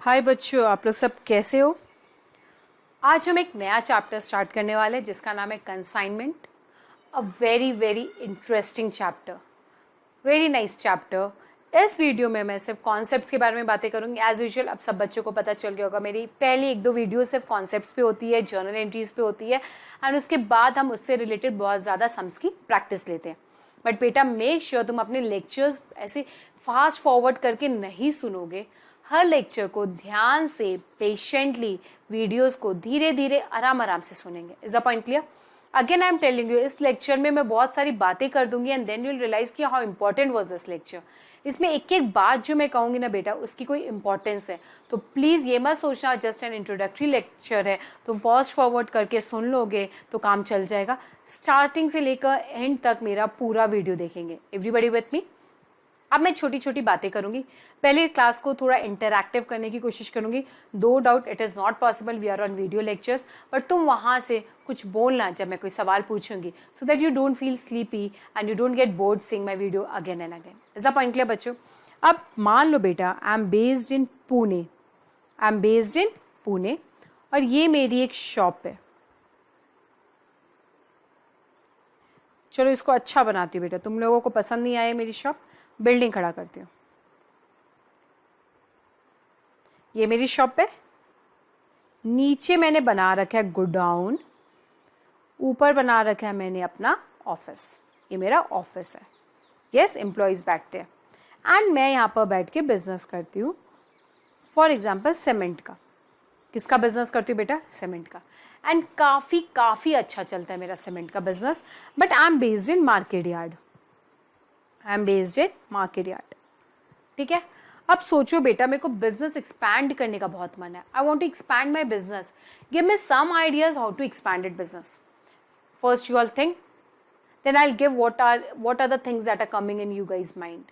हाय बच्चों, आप लोग सब कैसे हो। आज हम एक नया चैप्टर स्टार्ट करने वाले हैं जिसका नाम है consignment. A very very interesting chapter, very nice chapter. इस वीडियो में मैं सिर्फ कॉन्सेप्ट्स के बारे में बातें करूंगी। एज यूजुअल अब सब बच्चों को पता चल गया होगा, मेरी पहली एक दो वीडियो सिर्फ कॉन्सेप्ट्स पे होती है, जर्नल एंट्रीज पे होती है, एंड उसके बाद हम उससे रिलेटेड बहुत ज़्यादा सम्स की प्रैक्टिस लेते हैं। बट बेटा मेक श्योर तुम अपने लेक्चर्स ऐसे फास्ट फॉरवर्ड करके नहीं सुनोगे। हर लेक्चर को ध्यान से पेशेंटली वीडियोस को धीरे धीरे आराम आराम से सुनेंगे। Is the point clear? Again I am telling you, इस लेक्चर में मैं बहुत सारी बातें कर दूंगी and then you will realise कि how important was this lecture. इसमें एक एक बात जो मैं कहूंगी ना बेटा उसकी कोई इंपॉर्टेंस है, तो प्लीज ये मत सोचना जस्ट एन इंट्रोडक्टरी लेक्चर है तो फास्ट फॉरवर्ड करके सुन लोगे तो काम चल जाएगा। स्टार्टिंग से लेकर एंड तक मेरा पूरा वीडियो देखेंगे। Everybody with me? अब मैं छोटी छोटी बातें करूंगी। पहले क्लास को थोड़ा इंटरैक्टिव करने की कोशिश करूंगी। दो doubt it is not possible, we are on video lectures, but तुम वहां से कुछ बोलना जब मैं कोई सवाल पूछूंगी, so that you don't feel sleepy and you don't get bored seeing my video again and again. Is the point clear बच्चों? अब मान लो बेटा I am based in Pune, I am based in Pune और ये मेरी एक शॉप है। चलो इसको अच्छा बनाती हूँ बेटा, तुम लोगों को पसंद नहीं आए मेरी शॉप, बिल्डिंग खड़ा करती हूँ। ये मेरी शॉप है, नीचे मैंने बना रखा है गोडाउन, ऊपर बना रखा है मैंने अपना ऑफिस। ये मेरा ऑफिस है। यस, एम्प्लॉयज बैठते हैं एंड मैं यहाँ पर बैठ के बिजनेस करती हूँ। फॉर एग्जाम्पल सीमेंट का। किसका बिजनेस करती हूँ बेटा? सीमेंट का। एंड काफ़ी अच्छा चलता है मेरा सीमेंट का business. But I am based in market yard, I am based in market yard. ठीक है, अब सोचो बेटा मेरे को बिजनेस एक्सपैंड करने का बहुत मन है। I want to expand my business, give me some ideas how to expand it business. First you all think, then I will give what are the things that are coming in you guys mind.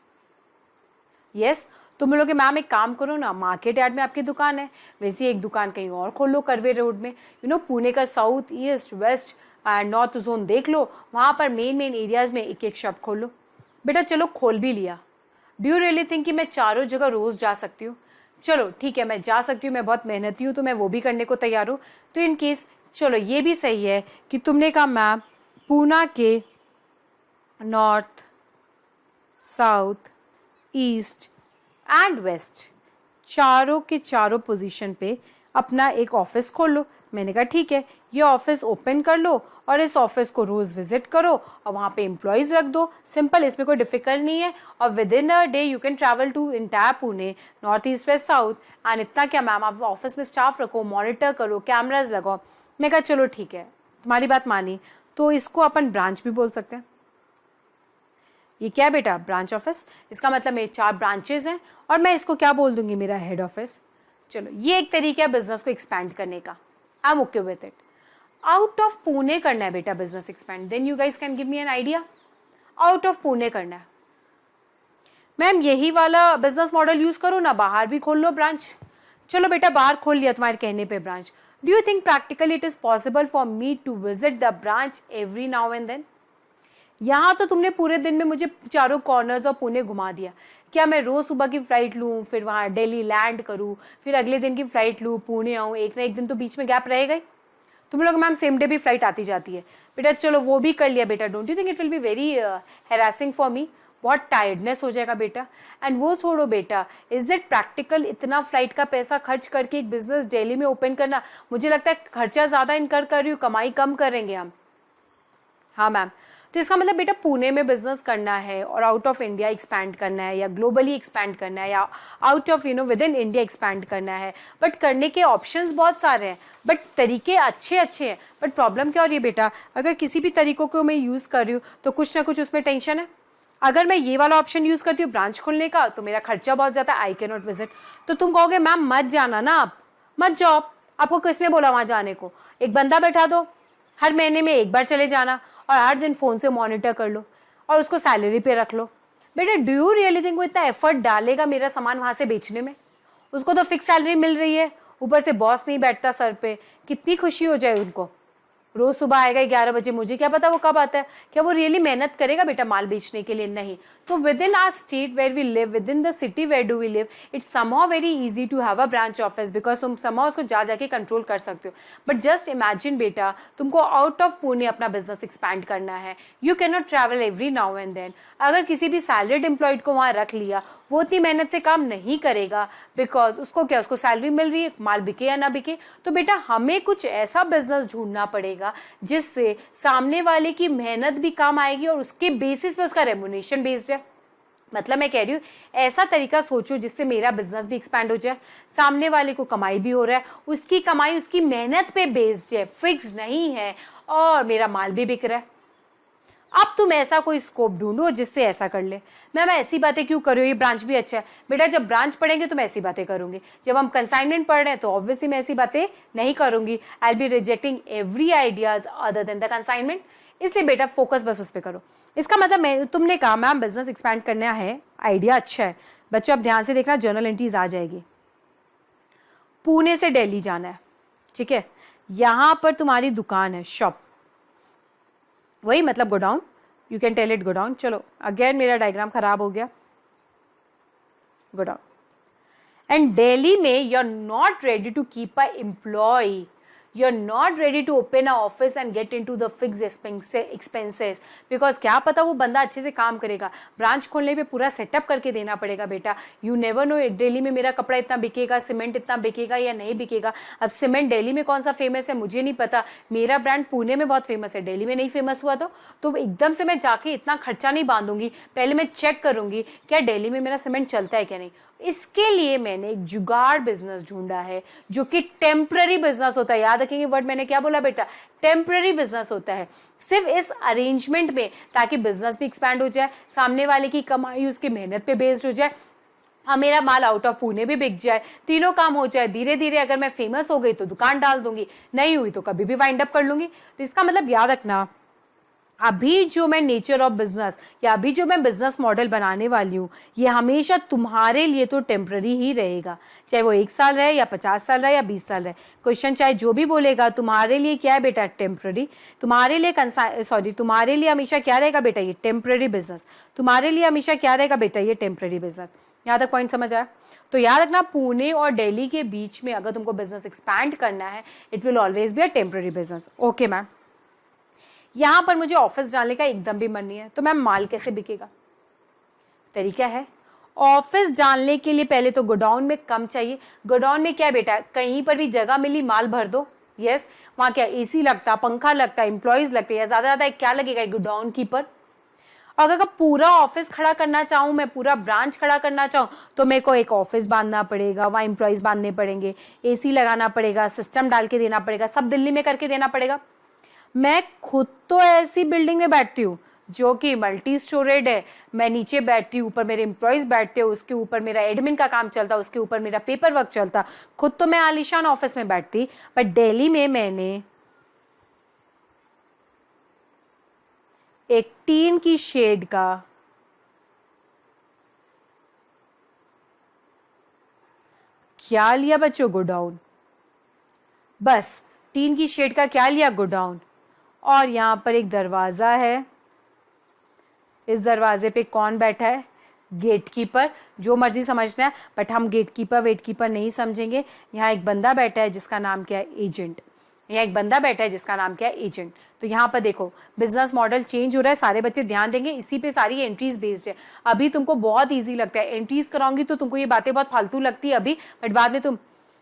Yes, तुम लोग ma'am एक काम करो ना, market yard में आपकी दुकान है, वैसे एक दुकान कहीं और खोल लो करवे रोड में। यू नो पुणे का south east west and north zone देख लो, वहां पर मेन एरियाज में एक एक शॉप खोल लो। बेटा चलो खोल भी लिया, डू यू रियली थिंक कि मैं चारों जगह रोज जा सकती हूँ? चलो ठीक है, मैं जा सकती हूँ, मैं बहुत मेहनती हूँ तो मैं वो भी करने को तैयार हूँ। तो इन केस चलो ये भी सही है कि तुमने कहा मैम पूना के north south east and west चारों के चारों पोजीशन पे अपना एक ऑफिस खोल लो। मैंने कहा ठीक है, ये ऑफिस ओपन कर लो और इस ऑफिस को रोज विजिट करो और वहाँ पे एम्प्लॉयज रख दो। सिंपल, इसमें कोई डिफिकल्ट नहीं है। और within a day you can travel to entire Pune, north east west south. And इतना क्या मैम, आप ऑफिस में स्टाफ रखो, मॉनिटर करो, कैमराज लगाओ। मैं कहा चलो ठीक है, तुम्हारी बात मानी। तो इसको अपन ब्रांच भी बोल सकते हैं। ये क्या है बेटा? Branch office. इसका मतलब मेरे 4 ब्रांचेज हैं और मैं इसको क्या बोल दूंगी? मेरा हेड ऑफिस। चलो ये एक तरीका है बिजनेस को एक्सपैंड करने का। I am okay with it. Out of Pune करना है बेटा business expand, then you guys can give me an idea. Out of Pune करना है मैम, यही वाला बिजनेस मॉडल यूज करो ना, बाहर भी खोल लो ब्रांच। चलो बेटा बाहर खोल लिया तुम्हारे कहने पे branch. Do you think practically it is possible for me to visit the branch every now and then? यहाँ तो तुमने पूरे दिन में मुझे चारों कॉर्नर्स और पुणे घुमा दिया। क्या मैं रोज सुबह की फ्लाइट लूँ, फिर वहाँ दिल्ली लैंड करूँ, फिर अगले दिन की फ्लाइट लूँ, पुणे आऊँ? एक ना एक दिन तो बीच में गैप रहेगा ही। तुम लोग मैम सेम डे भी फ्लाइट आती जाती है। बेटा चलो वो भी कर लिया बेटा। Don't you think it will be very harassing for me? बहुत टायर्डनेस हो जाएगा बेटा। एंड वो छोड़ो बेटा, इज इट प्रैक्टिकल इतना फ्लाइट का पैसा खर्च करके एक बिजनेस दिल्ली में ओपन करना? मुझे लगता है खर्चा ज्यादा इनकर कर रही हूँ, कमाई कम करेंगे हम। हाँ मैम, तो इसका मतलब बेटा पुणे में बिजनेस करना है और आउट ऑफ इंडिया एक्सपैंड करना है, या ग्लोबली एक्सपैंड करना है, या out of with in India expand करना है। बट करने के ऑप्शंस बहुत सारे हैं, बट तरीके अच्छे अच्छे हैं। बट प्रॉब्लम क्या हो रही है बेटा, अगर किसी भी तरीकों को मैं यूज कर रही हूँ तो कुछ ना कुछ उसमें टेंशन है। अगर मैं ये वाला ऑप्शन यूज करती हूँ ब्रांच खोलने का, तो मेरा खर्चा बहुत ज्यादा, आई कैन नॉट विजिट। तो तुम कहोगे मैम मत जाना ना, आप मत जाओ। आपको किसने बोला वहां जाने को? एक बंदा बैठा दो, हर महीने में एक बार चले जाना और 8 दिन फोन से मॉनिटर कर लो और उसको सैलरी पे रख लो। बेटा डू यू रियली थिंक वो इतना एफर्ट डालेगा मेरा सामान वहां से बेचने में? उसको तो फिक्स सैलरी मिल रही है, ऊपर से बॉस नहीं बैठता सर पे, कितनी खुशी हो जाए उनको। रोज सुबह आएगा 11 बजे, मुझे क्या पता वो कब आता है, क्या वो रियली मेहनत करेगा बेटा माल बेचने के लिए? नहीं। तो within our state where we live, within the city where do we live, it's somehow very easy to have a branch office, because तुम समहाउ उसको जा जाके कंट्रोल कर सकते हो। बट जस्ट इमेजिन बेटा, तुमको आउट ऑफ पुणे अपना बिजनेस एक्सपैंड करना है, you can not travel every now and then. अगर किसी भी सैलरीड एम्प्लॉयड को वहां रख लिया, वो इतनी मेहनत से काम नहीं करेगा, बिकॉज उसको क्या, उसको सैलरी मिल रही है, माल बिके या ना बिके। तो बेटा हमें कुछ ऐसा बिजनेस ढूंढना पड़ेगा जिससे सामने वाले की मेहनत भी काम आएगी और उसके बेसिस पे उसका रेम्युनेशन बेस्ड है। मतलब मैं कह रही हूँ ऐसा तरीका सोचो जिससे मेरा बिजनेस भी एक्सपैंड हो जाए, सामने वाले को कमाई भी हो रहा है, उसकी कमाई उसकी मेहनत पे बेस्ड है, फिक्स नहीं है, और मेरा माल भी बिक रहा है। अब तुम ऐसा कोई स्कोप ढूंढो जिससे ऐसा कर ले। मैम ऐसी बातें क्यों कर रहे हो, ये ब्रांच भी अच्छा है। बेटा जब ब्रांच पढ़ेंगे तो मैं ऐसी बातें करूंगी, जब हम कंसाइनमेंट पढ़ रहे हैं तो ऑब्वियसली मैं ऐसी बातें नहीं करूंगी। I be rejecting every ideas other than the consignment. इसलिए बेटा फोकस बस उस पर करो। इसका मतलब मैं, तुमने कहा मैम बिजनेस एक्सपैंड करना है, आइडिया अच्छा है। बच्चों अब ध्यान से देखना, जर्नल एंट्रीज आ जाएगी। पुणे से दिल्ली जाना है, ठीक है। यहां पर तुम्हारी दुकान है, शॉप, वही मतलब godown, you can tell it godown. चलो अगेन मेरा डायग्राम खराब हो गया, गोडाउन। एंड दिल्ली में you are not ready to keep a employ, you are not ready to open a office and get into the fixed expenses, because क्या पता वो बंदा अच्छे से काम करेगा। ब्रांच खोलने पे पूरा सेटअप करके देना पड़ेगा बेटा। यू नेवर नो दिल्ली में मेरा कपड़ा इतना बिकेगा, सीमेंट इतना बिकेगा या नहीं बिकेगा। अब सीमेंट दिल्ली में कौन सा फेमस है मुझे नहीं पता, मेरा ब्रांड पुणे में बहुत फेमस है, दिल्ली में नहीं फेमस हुआ तो एकदम से मैं जाके इतना खर्चा नहीं बांधूंगी, पहले मैं चेक करूंगी क्या दिल्ली में मेरा सीमेंट चलता है क्या नहीं। इसके लिए मैंने एक जुगाड़ बिजनेस ढूंढा है जो कि टेम्पररी बिजनेस होता है। याद रखेंगे वर्ड मैंने क्या बोला बेटा, टेम्पररी बिजनेस होता है, सिर्फ इस अरेंजमेंट में, ताकि बिजनेस भी एक्सपैंड हो जाए, सामने वाले की कमाई उसकी मेहनत पे बेस्ड हो जाए, और मेरा माल आउट ऑफ पुणे भी बिक जाए, तीनों काम हो जाए। धीरे धीरे अगर मैं फेमस हो गई तो दुकान डाल दूंगी, नहीं हुई तो कभी भी वाइंड अप कर लूंगी। तो इसका मतलब याद रखना, अभी जो मैं नेचर ऑफ बिजनेस या अभी जो मैं बिजनेस मॉडल बनाने वाली हूँ, ये हमेशा तुम्हारे लिए तो टेम्पररी ही रहेगा, चाहे वो 1 साल रहे या 50 साल रहे या 20 साल रहे। क्वेश्चन चाहे जो भी बोलेगा, तुम्हारे लिए क्या है बेटा, टेम्पररी। तुम्हारे लिए तुम्हारे लिए हमेशा क्या रहेगा बेटा, ये टेम्पररी बिजनेस। तुम्हारे लिए हमेशा क्या रहेगा बेटा, ये टेम्पररी बिजनेस। यहाँ तक पॉइंट समझ आया? तो याद रखना, पुणे और दिल्ली के बीच में अगर तुमको बिजनेस एक्सपैंड करना है, it will always be a temporary business. Okay ma'am. यहां पर मुझे ऑफिस डालने का एकदम भी मन नहीं है, तो मैम माल कैसे बिकेगा? तरीका है, ऑफिस डालने के लिए पहले तो गोडाउन में कम चाहिए। गोडाउन में क्या है बेटा, कहीं पर भी जगह मिली माल भर दो। यस, वहां क्या एसी लगता, पंखा लगता, एम्प्लॉयज लगते हैं, ज्यादा क्या लगेगा, गोडाउन कीपर। अगर पूरा ऑफिस खड़ा करना चाहूँ, मैं पूरा ब्रांच खड़ा करना चाहूँ, तो मेरे को एक ऑफिस बांधना पड़ेगा, वहाँ एम्प्लॉयज बांधने पड़ेंगे, एसी लगाना पड़ेगा, सिस्टम डाल के देना पड़ेगा, सब दिल्ली में करके देना पड़ेगा। मैं खुद तो ऐसी बिल्डिंग में बैठती हूँ जो कि मल्टी स्टोरेड है, मैं नीचे बैठती हूँ, ऊपर मेरे एम्प्लॉयज बैठते हैं, उसके ऊपर मेरा एडमिन का काम चलता, उसके ऊपर मेरा पेपर वर्क चलता। खुद तो मैं आलीशान ऑफिस में बैठती, बट दिल्ली में मैंने एक टीन की शेड का क्या लिया बच्चों, गोडाउन। बस टीन की शेड का क्या लिया, गोडाउन। और यहां पर एक दरवाजा है, इस दरवाजे पे कौन बैठा है, गेटकीपर। जो मर्जी समझना है, बट हम गेटकीपर वेटकीपर नहीं समझेंगे। यहाँ एक बंदा बैठा है जिसका नाम क्या है, एजेंट। यहाँ एक बंदा बैठा है जिसका नाम क्या है, एजेंट। तो यहाँ पर देखो बिजनेस मॉडल चेंज हो रहा है, सारे बच्चे ध्यान देंगे, इसी पे सारी एंट्रीज बेस्ड है। अभी तुमको बहुत ईजी लगता है, एंट्रीज कराऊंगी तो तुमको ये बातें बहुत फालतू लगती है अभी, बट बाद में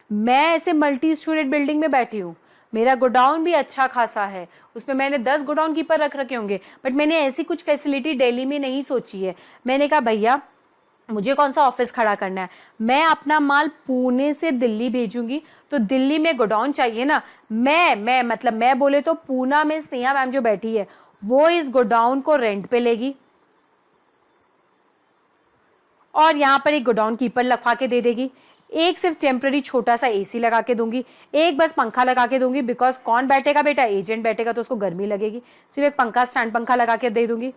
मैं ऐसे मल्टी स्टोरेड बिल्डिंग में बैठी हूँ, मेरा गोडाउन भी अच्छा खासा है, उसमें मैंने 10 गोडाउन कीपर रख रखे होंगे, बट मैंने ऐसी कुछ फैसिलिटी दिल्ली में नहीं सोची है। मैंने कहा भैया मुझे कौन सा ऑफिस खड़ा करना है, मैं अपना माल पुणे से दिल्ली भेजूंगी, तो दिल्ली में गोडाउन चाहिए ना। मैं बोले तो पूना में स्नेहा मैम जो बैठी है, वो इस गोडाउन को रेंट पे लेगी और यहाँ पर एक गोडाउन कीपर लगवा के दे देगी। एक सिर्फ टेम्पररी छोटा सा एसी लगा के दूंगी, एक बस पंखा लगा के दूंगी, बिकॉज कौन बैठेगा बेटा, एजेंट बैठेगा तो उसको गर्मी लगेगी, सिर्फ एक पंखा, स्टैंड पंखा लगा के दे दूंगी।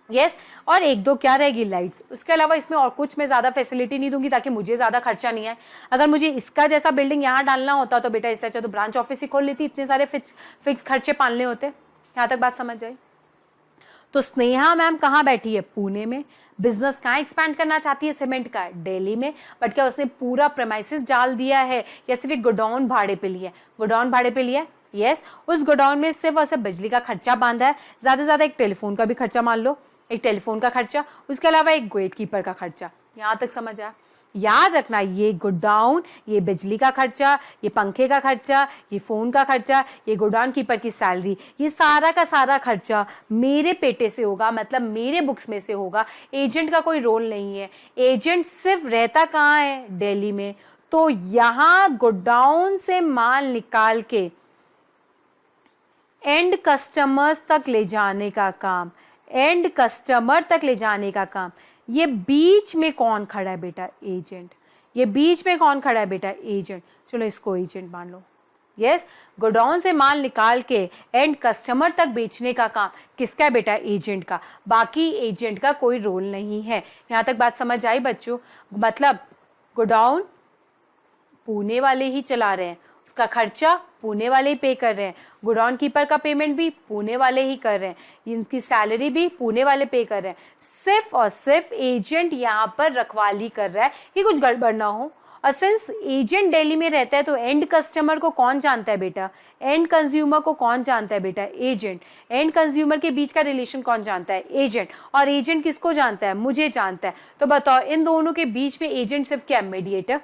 यस और एक दो क्या रहेगी, लाइट्स। उसके अलावा इसमें और कुछ मैं ज़्यादा फैसिलिटी नहीं दूंगी ताकि मुझे ज़्यादा खर्चा नहीं आए। अगर मुझे इसका जैसा बिल्डिंग यहाँ डालना होता तो बेटा इससे अच्छा तो ब्रांच ऑफिस ही खोल लेती, इतने सारे फिक्स खर्चे पालने होते। यहाँ तक बात समझ जाए। तो स्नेहा मैम कहाँ बैठी है, पुणे में। बिजनेस कहाँ एक्सपैंड करना चाहती है, सीमेंट का, दिल्ली में। बट क्या उसने पूरा प्रेमाइसिस डाल दिया है या सिर्फ एक गोडाउन भाड़े पे लिया है? गोडाउन भाड़े पे लिया है, यस। उस गोडाउन में सिर्फ और सिर्फ बिजली का खर्चा बांधा है, ज्यादा से ज्यादा एक टेलीफोन का भी खर्चा मान लो, एक टेलीफोन का खर्चा, उसके अलावा एक गेट कीपर का खर्चा। यहाँ तक समझ आया। याद रखना, ये गोडाउन, ये बिजली का खर्चा, ये पंखे का खर्चा, ये फोन का खर्चा, ये गोडाउन कीपर की सैलरी, ये सारा का सारा खर्चा मेरे पेटे से होगा, मतलब मेरे बुक्स में से होगा। एजेंट का कोई रोल नहीं है। एजेंट सिर्फ रहता कहाँ है, दिल्ली में। तो यहां गोडाउन से माल निकाल के एंड कस्टमर्स तक ले जाने का काम, एंड कस्टमर तक ले जाने का काम, ये बीच में कौन खड़ा है बेटा, एजेंट। ये बीच में कौन खड़ा है बेटा, एजेंट। चलो इसको एजेंट मान लो। यस, गोडाउन से माल निकाल के एंड कस्टमर तक बेचने का काम किसका है बेटा, एजेंट का। बाकी एजेंट का कोई रोल नहीं है। यहां तक बात समझ आई बच्चों। मतलब गोडाउन पुणे वाले ही चला रहे हैं, उसका खर्चा पुणे वाले ही पे कर रहे हैं, गोडाउन कीपर का पेमेंट भी पुणे वाले ही कर रहे हैं, इनकी सैलरी भी पुणे वाले पे कर रहे हैं। सिर्फ और सिर्फ एजेंट यहाँ पर रखवाली कर रहा है कि कुछ गड़बड़ ना हो। और सिंस एजेंट दिल्ली में रहता है तो एंड कस्टमर को कौन जानता है बेटा, एंड कंज्यूमर को कौन जानता है बेटा, एजेंट। एंड कंज्यूमर के बीच का रिलेशन कौन जानता है, एजेंट। और एजेंट किसको जानता है, मुझे जानता है। तो बताओ इन दोनों के बीच में एजेंट सिर्फ क्या, मीडिएटर।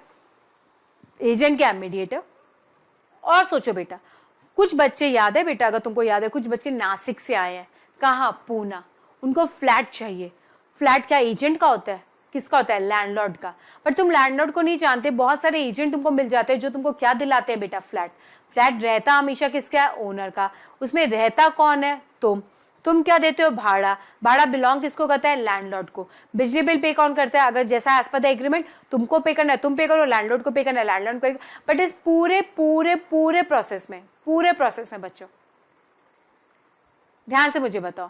एजेंट क्या, मीडिएटर। और सोचो बेटा, कुछ बच्चे याद है बेटा, अगर तुमको याद है, कुछ बच्चे नासिक से आए हैं, कहाँ, पूना। उनको फ्लैट चाहिए। फ्लैट क्या एजेंट का होता है, किसका होता है, लैंडलॉर्ड का। पर तुम लैंडलॉर्ड को नहीं जानते, बहुत सारे एजेंट तुमको मिल जाते हैं जो तुमको क्या दिलाते हैं बेटा, फ्लैट। फ्लैट रहता हमेशा किसका है, ओनर का। उसमें रहता कौन है, तुम क्या देते हो, भाड़ा। भाड़ा बिलोंग किसको करता है, लैंडलॉर्ड को। बिजली बिल पे कौन करता है, अगर जैसा एज पर द एग्रीमेंट तुमको पे करना है तुम पे करो, लैंडलॉर्ड को पे करना है लैंडलॉर्ड को। बट इस पूरे पूरे पूरे प्रोसेस में बच्चों ध्यान से मुझे बताओ,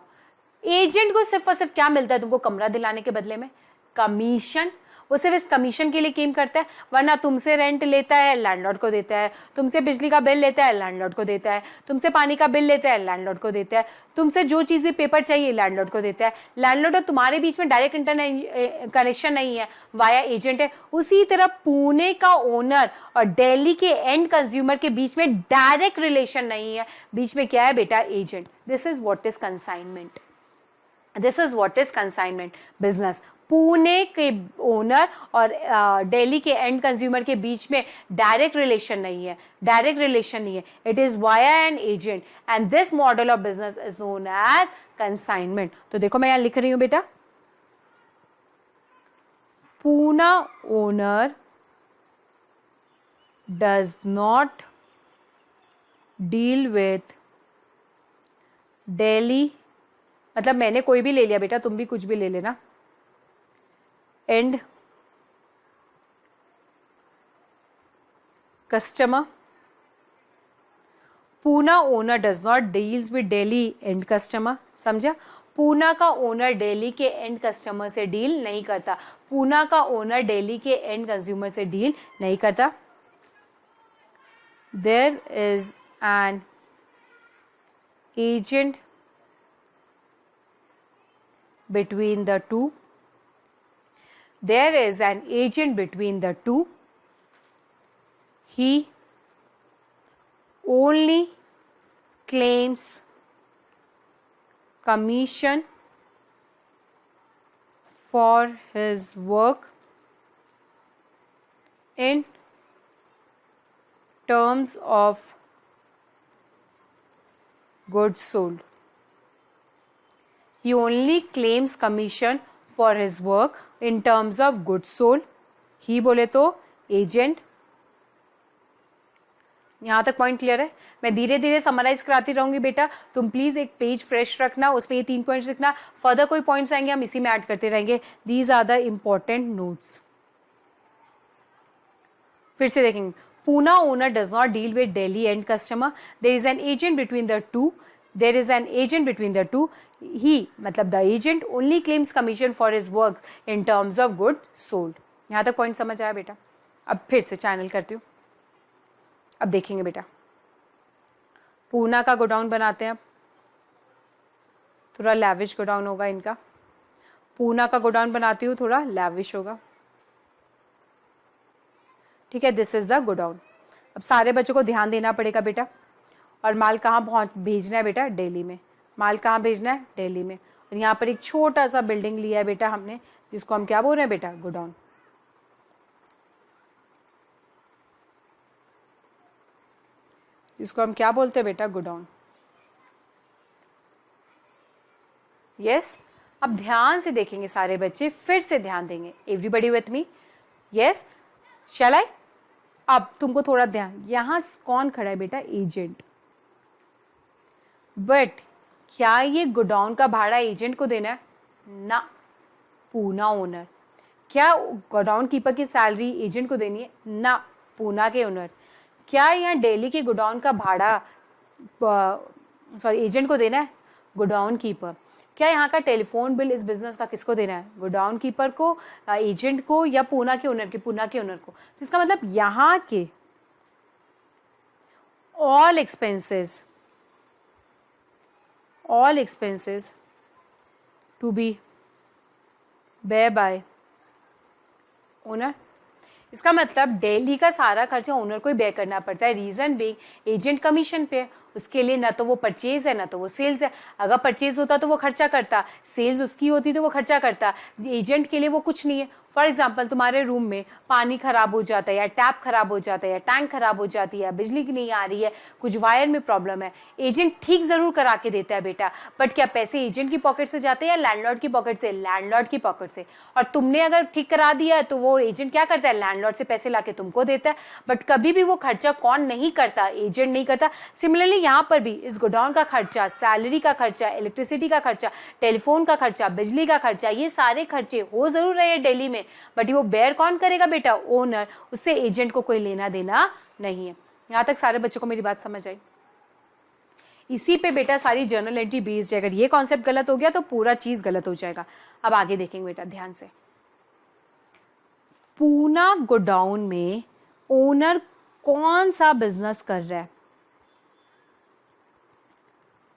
एजेंट को सिर्फ और सिर्फ क्या मिलता है तुमको, कमरा दिलाने के बदले में कमीशन। वो सिर्फ इस कमीशन के लिए क्लेम करता है, वरना तुमसे रेंट लेता है, लैंडलॉर्ड को देता है। तुमसे बिजली का बिल लेता है, लैंडलॉर्ड को देता है। तुमसे पानी का बिल लेता है, लैंडलॉर्ड को देता है। तुमसे जो चीज भी पेपर चाहिए, लैंडलॉर्ड को देता है। लैंडलॉर्ड और तुम्हारे बीच में डायरेक्ट इंटरनेट कनेक्शन नहीं है, वाया एजेंट है। उसी तरह पुणे का ओनर और दिल्ली के एंड कंज्यूमर के बीच में डायरेक्ट रिलेशन नहीं है, बीच में क्या है बेटा, agent. This is what is consignment. This is what is consignment business. Pune के ओनर और दिल्ली के एंड कंज्यूमर के बीच में डायरेक्ट रिलेशन नहीं है, डायरेक्ट रिलेशन नहीं है। It is via an agent and this model of business is known as consignment. तो देखो मैं यहां लिख रही हूं बेटा, Pune owner does not deal with Delhi, मतलब मैंने कोई भी ले लिया बेटा, तुम भी कुछ भी ले लेना, and customer. Pune owner does not deals with Delhi and customer, समझा। पुणे का ओनर दिल्ली के एंड कस्टमर से डील नहीं करता, पुणे का ओनर दिल्ली के एंड कंज्यूमर से डील नहीं करता। There is an agent between the two. There is an agent between the two. He only claims commission for his work in terms of goods sold. He only claims commission for his work in terms of goods sold. He बोले तो agent. यहां तक point clear है। मैं धीरे धीरे summarise कराती रहूंगी बेटा, तुम प्लीज एक पेज फ्रेश रखना, उसमें ये 3 पॉइंट्स लिखना। फर्दर कोई पॉइंट्स आएंगे हम इसी में ऐड करते रहेंगे। These are the important notes. फिर से देखेंगे, Pune owner does not deal with Delhi and customer, there is an agent between the two, there is an agent between the two. He मतलब the agent only claims commission for his work in terms of good sold. यहाँ तक point समझ आया बेटा? अब फिर से channel करती हूँ. अब देखेंगे बेटा, पूना का गोडाउन बनाते हैं. अब थोड़ा लैविश गोडाउन होगा इनका. पूना का गोडाउन बनाती हूँ, थोड़ा लैविश होगा. ठीक है, दिस इज द गोडाउन. अब सारे बच्चों को ध्यान देना पड़ेगा बेटा. और माल कहाँ भेजना है बेटा? दिल्ली में. माल कहाँ भेजना है? दिल्ली में. और यहाँ पर एक छोटा सा बिल्डिंग लिया है बेटा हमने, जिसको हम क्या बोल रहे हैं बेटा? गोडाउन. इसको हम क्या बोलते हैं बेटा? गोडाउन. यस. अब ध्यान से देखेंगे सारे बच्चे, फिर से ध्यान देंगे. Everybody with me? यस. शैल आई? अब तुमको थोड़ा ध्यान, यहां कौन खड़ा है बेटा? एजेंट. बट क्या ये गोडाउन का भाड़ा एजेंट को देना है? ना, पूना ओनर. क्या गोडाउन कीपर की सैलरी एजेंट को देनी है? ना, पूना के ओनर. क्या यहाँ दिल्ली के गोडाउन का भाड़ा एजेंट को देना है? Godown keeper. क्या यहाँ का टेलीफोन बिल इस बिजनेस का किसको देना है? गोडाउन कीपर को, एजेंट को, या पूना के ओनर को? तो इसका मतलब यहाँ के all expenses to be bear by owner. इसका मतलब दिल्ली का सारा खर्चा ओनर को ही बेयर करना पड़ता है. रीजन बीइंग एजेंट कमीशन पे. उसके लिए ना तो वो परचेज है ना तो वो सेल्स है. अगर परचेज होता तो वो खर्चा करता, सेल्स उसकी होती तो वो खर्चा करता. एजेंट के लिए वो कुछ नहीं है. फॉर एग्जाम्पल, तुम्हारे रूम में पानी खराब हो जाता है, या टैप खराब हो जाता है, या टैंक खराब हो जाती है, बिजली नहीं आ रही है, कुछ वायर में प्रॉब्लम है, एजेंट ठीक जरूर करा के देता है बेटा. बट क्या पैसे एजेंट की पॉकेट से जाते हैं या लैंडलॉर्ड की पॉकेट से? लैंडलॉर्ड की पॉकेट से. और तुमने अगर ठीक करा दिया है तो वो एजेंट क्या करता है? लैंडलॉर्ड से पैसे लाके तुमको देता है. बट कभी भी वो खर्चा कौन नहीं करता? एजेंट नहीं करता. सिमिलरली यहाँ पर भी इस गोडाउन का खर्चा, सैलरी का खर्चा, इलेक्ट्रिसिटी का खर्चा, टेलीफोन का खर्चा, बिजली का खर्चा, ये सारे खर्चे हो जरूर रहे हैं दिल्ली में, बट वो बेयर कौन करेगा बेटा? ओनर. उससे एजेंट को कोई लेना देना नहीं है. यहां तक सारे बच्चों को मेरी बात समझ आई? इसी पे बेटा सारी जर्नल एंट्री बेस्ड है. अगर ये कॉन्सेप्ट गलत हो गया तो पूरा चीज गलत हो जाएगा. अब आगे देखेंगे बेटा ध्यान से. पूना गोडाउन में ओनर कौन सा बिजनेस कर रहा है?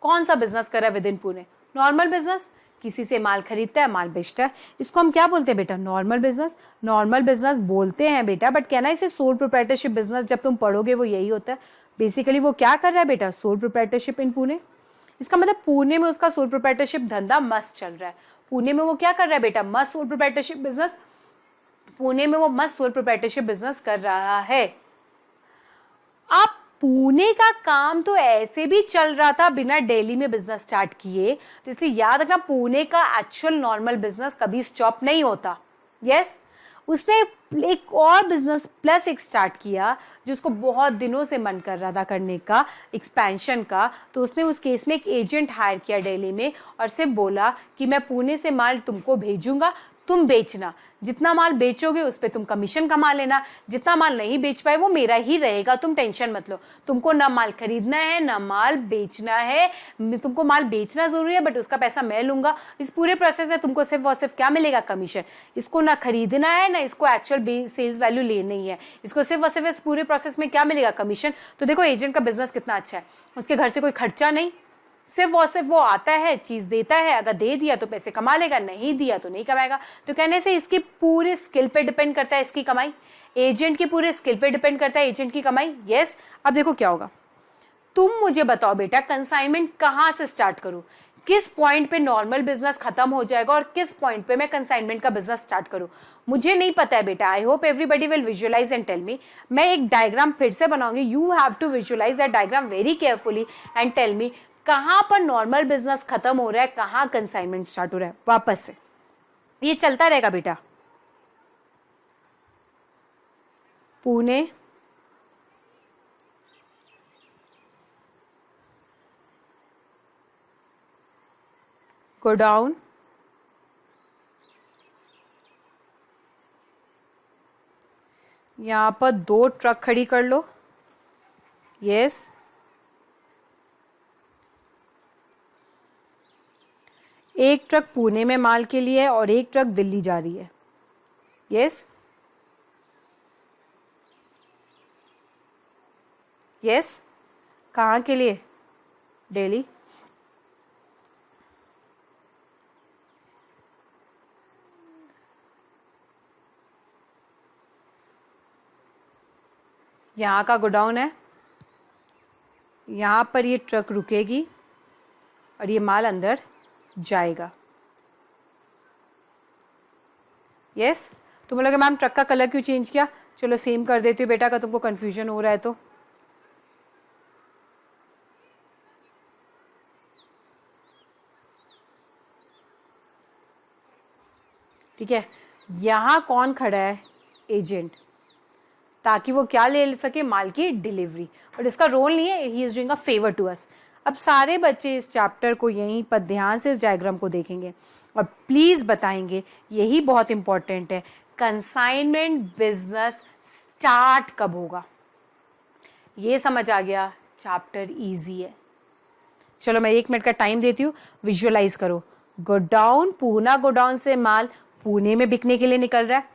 कौन सा बिजनेस कर रहा है with in Pune? Normal business. किसी से माल खरीदता है, माल बेचता है. इसको हम क्या बोलते हैं बेटा? Normal business. नॉर्मल बिजनेस बोलते हैं बेटा, बट कहना इसे सोल प्रोप्राइटरशिप बिजनेस. जब तुम पढ़ोगे वो यही होता है. बेसिकली वो क्या कर रहा है बेटा? सोल प्रोप्राइटरशिप इन पुणे. इसका मतलब पुणे में उसका सोल प्रोप्राइटरशिप धंधा मस्त चल रहा है. पुणे में वो क्या कर रहा है बेटा? मस्त सोल प्रोप्राइटरशिप बिजनेस. पुणे में वो मस्त सोल प्रोप्राइटरशिप बिजनेस कर रहा है. अब पुणे का काम तो ऐसे भी चल रहा था बिना दिल्ली में बिजनेस स्टार्ट किए, तो इसलिए याद रखना पुणे का एक्चुअल नॉर्मल बिजनेस कभी स्टॉप नहीं होता. यस. उसने एक और बिजनेस प्लस एक स्टार्ट किया जो उसको बहुत दिनों से मन कर रहा था करने का, एक्सपेंशन का. तो उसने उस केस में एक एजेंट हायर किया दिल्ली में और सिर्फ बोला कि मैं पुणे से माल तुमको भेजूंगा, तुम बेचना. जितना माल बेचोगे उस पर तुम कमीशन कमा लेना. जितना माल नहीं बेच पाए वो मेरा ही रहेगा, तुम टेंशन मत लो. तुमको ना माल खरीदना है ना माल बेचना है. तुमको माल बेचना जरूरी है बट उसका पैसा मैं लूंगा. इस पूरे प्रोसेस में तुमको सिर्फ और सिर्फ क्या मिलेगा? कमीशन. इसको ना खरीदना है ना इसको एक्चुअल सेल्स वैल्यू लेनी है. इसको सिर्फ और सिर्फ इस पूरे प्रोसेस में क्या मिलेगा? कमीशन. तो देखो एजेंट का बिजनेस कितना अच्छा है. उसके घर से कोई खर्चा नहीं, सिर्फ और सिर्फ वो आता है, चीज देता है. अगर दे दिया तो पैसे कमा लेगा, नहीं दिया तो नहीं कमाएगा. तो कहने से इसकी पूरे स्किल पे डिपेंड करता है इसकी कमाई. एजेंट की पूरे स्किल पे डिपेंड करता है एजेंट की कमाई. यस. अब देखो क्या होगा. तुम मुझे बताओ बेटा कंसाइनमेंट कहां से स्टार्ट करूं? किस पॉइंट पे नॉर्मल बिजनेस खत्म हो जाएगा और किस पॉइंट पे मैं कंसाइनमेंट का बिजनेस स्टार्ट करूं? मुझे नहीं पता है बेटा. I hope everybody will visualise and tell me. मैं एक डायग्राम फिर से बनाऊंगी. You have to visualise that diagram very carefully and tell me कहां पर नॉर्मल बिजनेस खत्म हो रहा है, कहां कंसाइनमेंट स्टार्ट हो रहा है. वापस से ये चलता रहेगा बेटा. पुणे गोडाउन यहां पर 2 ट्रक खड़ी कर लो. यस. एक ट्रक पुणे में माल के लिए है और एक ट्रक दिल्ली जा रही है। यस यस, कहाँ के लिए? दिल्ली। यहाँ का गोडाउन है, यहाँ पर ये ट्रक रुकेगी और ये माल अंदर जाएगा। यस तुम बोलोगे मैम ट्रक का कलर क्यों चेंज किया? चलो सेम कर देती हूँ बेटा, का तुमको कन्फ्यूजन हो रहा है तो। ठीक है, यहाँ कौन खड़ा है? एजेंट, ताकि वो क्या ले सके? माल की डिलीवरी। बट इसका रोल नहीं है, he is doing a favour to us. अब सारे बच्चे इस चैप्टर को यहीं पर ध्यान से इस डायग्राम को देखेंगे और प्लीज बताएंगे, यही बहुत इंपॉर्टेंट है, कंसाइनमेंट बिजनेस स्टार्ट कब होगा? ये समझ आ गया, चैप्टर इजी है। चलो मैं 1 मिनट का टाइम देती हूँ, विजुअलाइज करो। गोडाउन, पूना गोडाउन से माल पुणे में बिकने के लिए निकल रहा है,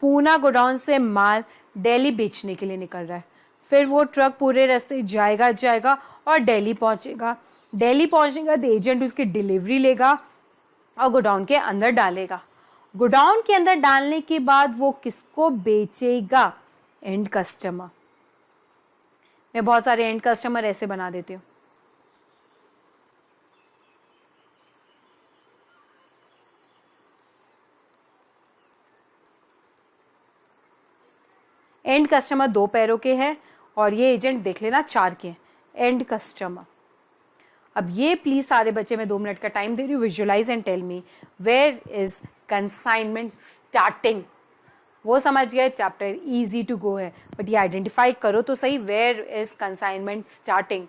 पूना गोडाउन से माल दिल्ली बेचने के लिए निकल रहा है। फिर वो ट्रक पूरे रास्ते जाएगा और दिल्ली पहुंचेगा। दिल्ली पहुंचेगा तो एजेंट उसकी डिलीवरी लेगा और गोडाउन के अंदर डालेगा। गोडाउन के अंदर डालने के बाद वो किसको बेचेगा? And customer. मैं बहुत सारे एंड कस्टमर ऐसे बना देती हूँ। एंड कस्टमर 2 पैरों के हैं और ये एजेंट देख लेना 4 के हैं। And customer. अब ये प्लीज सारे बच्चे, मैं 2 मिनट का टाइम दे रही हूँ, visualise and tell me where is consignment starting. वो समझ गए, चैप्टर इजी टू गो है, बट ये आइडेंटिफाई करो तो सही, where is consignment starting.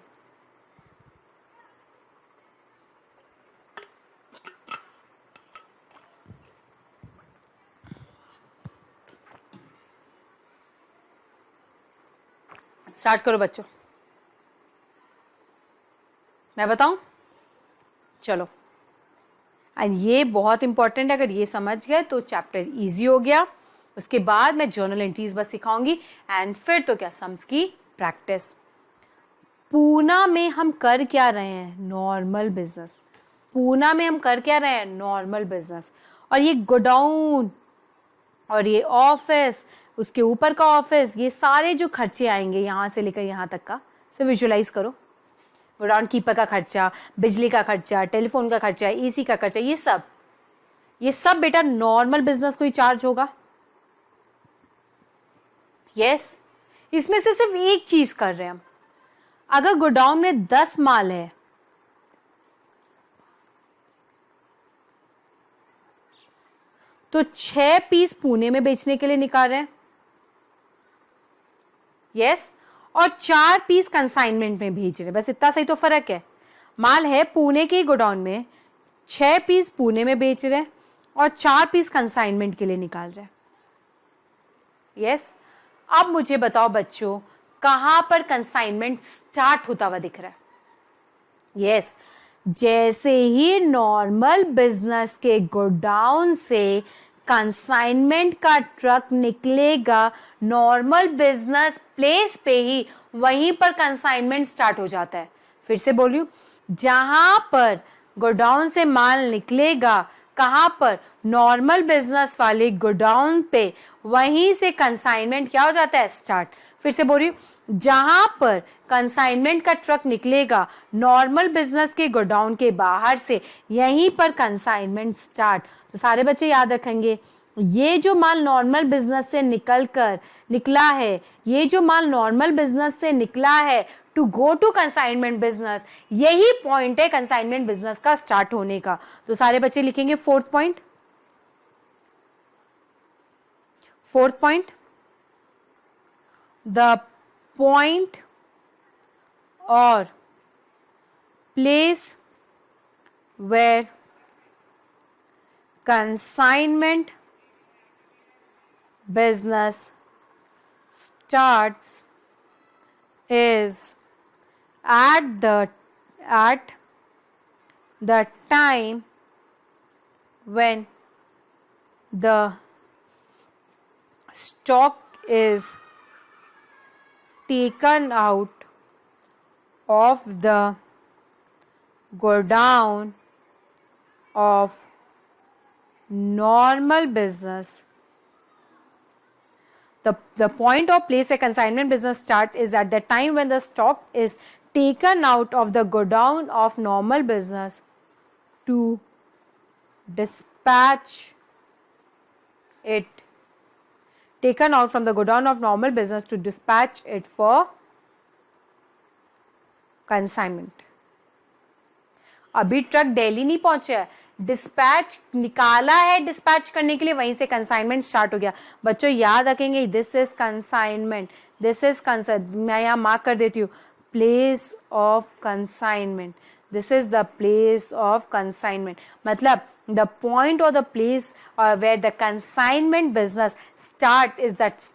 Start करो बच्चों, मैं बताऊं? चलो, एंड ये बहुत इंपॉर्टेंट है, अगर ये समझ गए तो चैप्टर इजी हो गया। उसके बाद मैं जर्नल एंट्रीज बस सिखाऊंगी एंड फिर तो क्या, सम्स की प्रैक्टिस। पूना में हम कर क्या रहे हैं? Normal business. पूना में हम कर क्या रहे हैं? Normal business. और ये गोडाउन और ये ऑफिस, उसके ऊपर का ऑफिस, ये सारे जो खर्चे आएंगे यहाँ से लेकर यहाँ तक का, से विजुअलाइज करो। गोडाउन कीपर का खर्चा, बिजली का खर्चा, टेलीफोन का खर्चा, एसी का खर्चा, ये सब बेटा नॉर्मल बिजनेस को ही चार्ज होगा। यस इसमें से सिर्फ एक चीज कर रहे हैं हम। अगर गोडाउन में 10 माल है तो 6 पीस पुणे में बेचने के लिए निकाल रहे हैं। यस और 4 पीस कंसाइनमेंट में भेज रहे हैं। बस इतना सही तो फर्क है। माल है पुणे के गोडाउन में, 6 पीस पुणे में बेच रहे हैं और 4 पीस कंसाइनमेंट के लिए निकाल रहे हैं। यस अब मुझे बताओ बच्चों, कहां पर कंसाइनमेंट स्टार्ट होता हुआ दिख रहा है? यस जैसे ही नॉर्मल बिजनेस के गोडाउन से कंसाइनमेंट का ट्रक निकलेगा, नॉर्मल बिजनेस प्लेस पे ही वहीं पर कंसाइनमेंट स्टार्ट हो जाता है। फिर से बोल रही हूं, जहां पर गोडाउन से माल निकलेगा, कहां पर? नॉर्मल बिजनेस वाले गोडाउन पे, वहीं से कंसाइनमेंट क्या हो जाता है? स्टार्ट। फिर से बोल रही हूं, जहां पर कंसाइनमेंट का ट्रक निकलेगा नॉर्मल बिजनेस के गोडाउन के बाहर से, यहीं पर कंसाइनमेंट स्टार्ट। तो सारे बच्चे याद रखेंगे, ये जो माल नॉर्मल बिजनेस से निकला है, ये जो माल नॉर्मल बिजनेस से निकला है to go to consignment business, यही पॉइंट है कंसाइनमेंट बिजनेस का स्टार्ट होने का। तो सारे बच्चे लिखेंगे fourth point. Fourth point, the point or place where consignment business starts is at the time when the stock is taken out of the godown of normal business. The point or place where consignment business start is at the time when the stock is taken out of the godown of normal business to dispatch it. Taken out from the godown of normal business to dispatch it for consignment. अभी truck Delhi नहीं पहुंचा है, dispatch निकाला है dispatch करने के लिए, वहीं से कंसाइनमेंट स्टार्ट हो गया. बच्चों याद रखेंगे, this is consignment, this is मैं यहाँ मार्क कर देती हूँ, place of consignment. This is the place of consignment. मतलब the point or the place where the consignment business start is that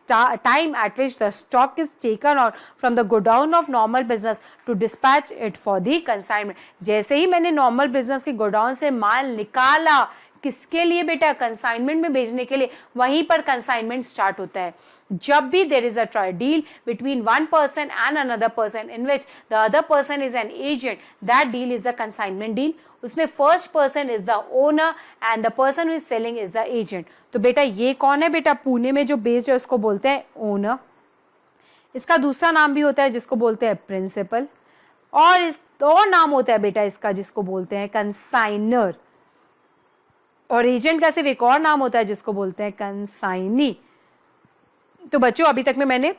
time at which the stock is taken out from the godown of normal business to dispatch it for the consignment. जैसे ही मैंने normal business के godown से माल निकाला, किसके लिए बेटा? Consignment में भेजने के लिए, वहीं पर कंसाइनमेंट स्टार्ट होता है. जब भी there is a deal between one person and another person in which the other person is an agent, that deal is a consignment deal. उसमें first person is the owner and the person who is selling is the agent. तो बेटा ये कौन है बेटा? पुणे में जो based है उसको बोलते हैं ओनर. इसका दूसरा नाम भी होता है जिसको बोलते हैं प्रिंसिपल, और इस और नाम होता है बेटा इसका जिसको बोलते हैं कंसाइनर. और एजेंट का सिर्फ एक और नाम होता है जिसको बोलते हैं कंसाइनी. तो बच्चों अभी तक में मैंने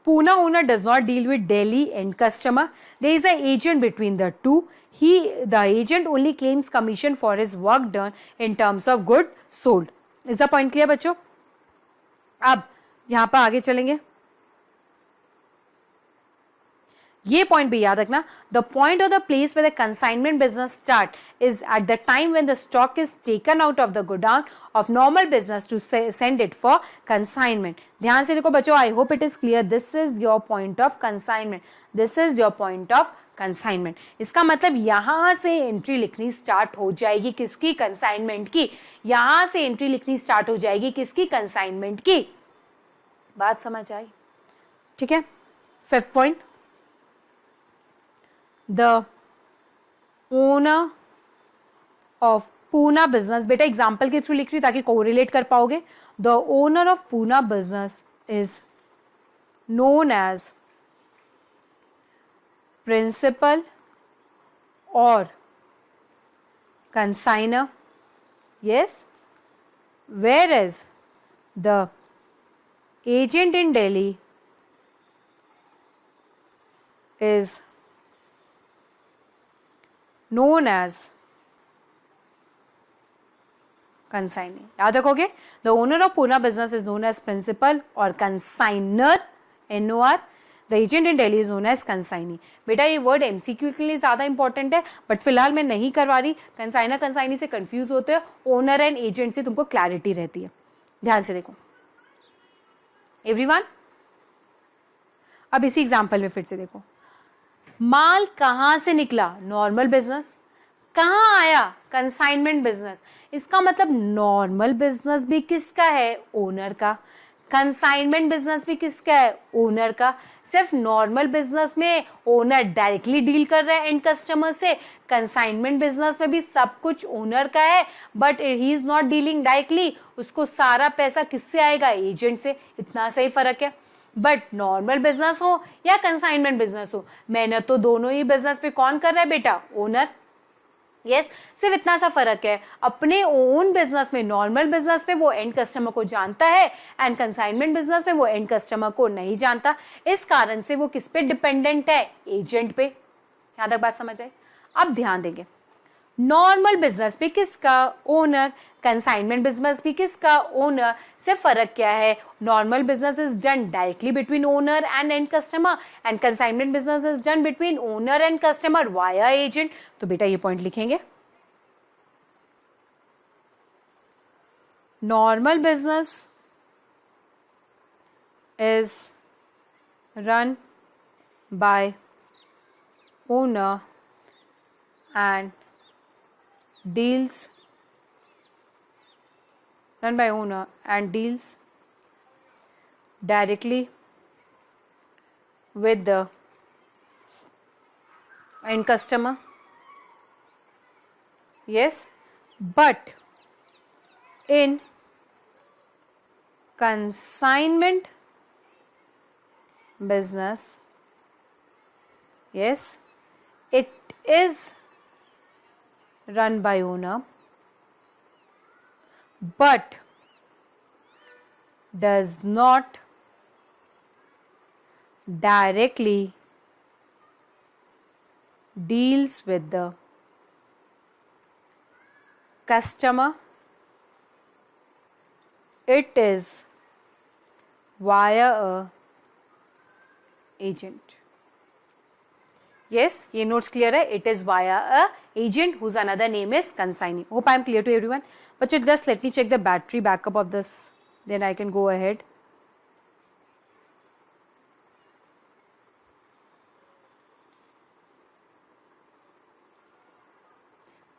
Pune owner does not deal with Delhi end customer. There is an agent between the two. The agent only claims commission for his work done in terms of good sold. Is the point clear बच्चों? अब यहां पर आगे चलेंगे. ये point भी याद रखना. द पॉइंट और the place where the consignment business start is at the time when the stock is taken out of the godown of normal business to send it for consignment. ध्यान से देखो बच्चों, I hope it is clear. This is your point of consignment, this is your point of consignment. इसका मतलब यहां से entry लिखनी start हो जाएगी किसकी? कंसाइनमेंट की. यहां से एंट्री लिखनी स्टार्ट हो जाएगी किसकी? कंसाइनमेंट की. बात समझ आई? ठीक है. Fifth point, the owner of Pune business. बेटा एग्जाम्पल के थ्रू लिख रही हूँ ताकि कोरिलेट कर पाओगे. The owner of Pune business is known as principal or consigner. Yes. Whereas the agent in Delhi is known as consignee. याद रखोगे. The owner of Pune business is known as principal or consigner, NOR. The agent in Delhi is known as consignee. बेटा ये word MCQ के लिए ज्यादा important है, but फिलहाल मैं नहीं करवा रही. कंसाइनर कंसाइनी से कंफ्यूज होते हो, ओनर एंड एजेंट से तुमको क्लैरिटी रहती है. ध्यान से देखो एवरीवन. अब इसी एग्जाम्पल में फिर से देखो, माल कहां से निकला? Normal business. कहां आया? Consignment business. इसका मतलब नॉर्मल बिजनेस भी किसका है? ओनर का. कंसाइनमेंट बिजनेस भी किसका है? ओनर का. सिर्फ नॉर्मल बिजनेस में ओनर डायरेक्टली डील कर रहा है एंड कस्टमर से. कंसाइनमेंट बिजनेस में भी सब कुछ ओनर का है, but he is not dealing directly. उसको सारा पैसा किससे आएगा? एजेंट से. इतना सही फर्क है. बट नॉर्मल बिजनेस हो या कंसाइनमेंट बिजनेस हो, मेहनत तो दोनों ही बिजनेस पे कौन कर रहा है बेटा? ओनर. यस, सिर्फ इतना सा फर्क है. अपने ओन बिजनेस में, नॉर्मल बिजनेस में वो एंड कस्टमर को जानता है एंड कंसाइनमेंट बिजनेस में वो एंड कस्टमर को नहीं जानता. इस कारण से वो किस पे डिपेंडेंट है? एजेंट पे. यहां तक बात समझ आए? अब ध्यान देंगे, नॉर्मल बिजनेस भी किसका? ओनर. कंसाइनमेंट बिजनेस भी किसका? ओनर. सिर्फ फर्क क्या है? Normal business is done directly between owner and and customer, and consignment business is done between owner and customer via agent. तो बेटा ये पॉइंट लिखेंगे, normal business is run by owner and deals run by owner and deals directly with the end customer. Yes, but in consignment business, yes, it is run by owner but does not directly deals with the customer. It is via a agent. Yes, ये notes clear है. It is via a agent whose another name is consignee. Hope I am clear to everyone. But just let me check the battery backup of this. Then I can go ahead.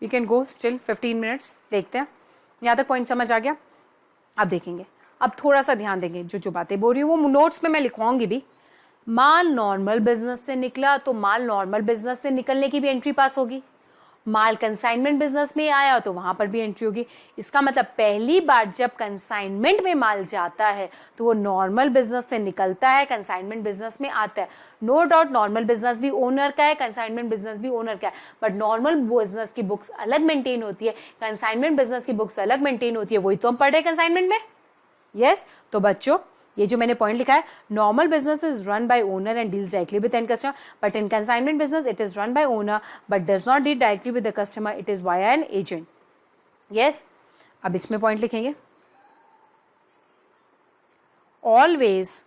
We can go still 15 minutes. देखते हैं. यहाँ तक point समझ आ गया. अब देखेंगे. अब थोड़ा सा ध्यान देंगे. जो बातें बोल रही हूँ वो नोट्स में मैं लिखवाऊंगी भी. माल नॉर्मल बिजनेस से निकला तो माल नॉर्मल बिजनेस से निकलने की भी एंट्री पास होगी. माल कंसाइनमेंट बिजनेस में आया तो वहां पर भी एंट्री होगी. इसका मतलब पहली बार जब कंसाइनमेंट में माल जाता है तो वो नॉर्मल बिजनेस से निकलता है, कंसाइनमेंट बिजनेस में आता है. नो डाउट नॉर्मल बिजनेस भी ओनर का है, कंसाइनमेंट बिजनेस भी ओनर का है, बट नॉर्मल बिजनेस की बुक्स अलग मेंटेन होती है, कंसाइनमेंट बिजनेस की बुक्स अलग मेंटेन होती है. वही तो हम पढ़े कंसाइनमेंट में. यस, तो बच्चों ये जो मैंने पॉइंट लिखा है, normal business is run by owner and deals directly with and customer, but in consignment business it is run by owner but does not deal directly with the customer, it is via an agent. Yes, अब इसमें point लिखेंगे. Always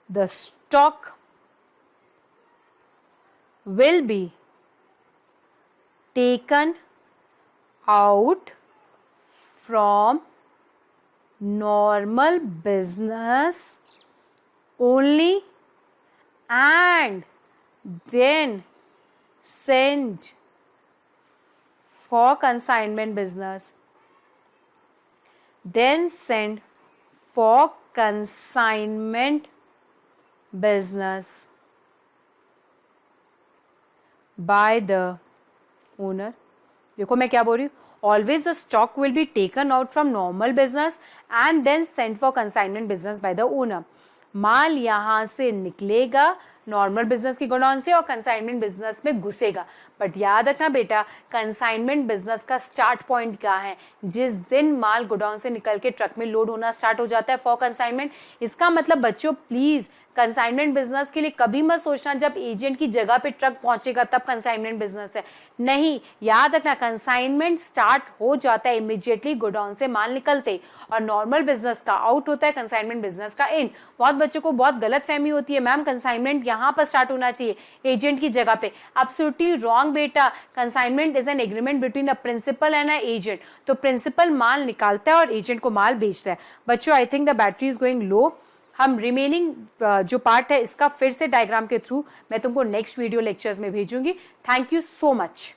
the stock will be taken out from normal business only and then sent for consignment business, then sent for consignment business by the owner. देखो मैं क्या बोल रही हूँ. Always the stock will be taken out from normal business and then sent for consignment business by the owner. माल यहाँ से निकलेगा normal business की गोडाउन से और कंसाइनमेंट बिजनेस में घुसेगा. बट याद रखना बेटा, कंसाइनमेंट बिजनेस का स्टार्ट पॉइंट क्या है? जिस दिन माल गोडाउन से निकल के ट्रक में लोड होना स्टार्ट हो जाता है फॉर कंसाइनमेंट. इसका मतलब बच्चों प्लीज कंसाइनमेंट बिजनेस के लिए कभी मत सोचना जब एजेंट की जगह पे ट्रक पहुंचेगा तब कंसाइनमेंट बिजनेस है. नहीं, याद रखना कंसाइनमेंट स्टार्ट हो जाता है इमीडिएटली गोडाउन से माल निकलते और नॉर्मल बिजनेस का आउट होता है कंसाइनमेंट बिजनेस का इन. बहुत बच्चों को बहुत गलत फहमी होती है, मैम कंसाइनमेंट यहाँ पर स्टार्ट होना चाहिए एजेंट की जगह पे. एब्सोल्युटली रॉन्ग बेटा. Consignment is an agreement between a principal and an agent. तो प्रिंसिपल माल निकालता है और एजेंट को माल बेचता है. बच्चों I think the battery is going low. हम रिमेनिंग जो पार्ट है इसका फिर से डायग्राम के थ्रू मैं तुमको नेक्स्ट वीडियो लेक्चर्स में भेजूंगी. Thank you so much.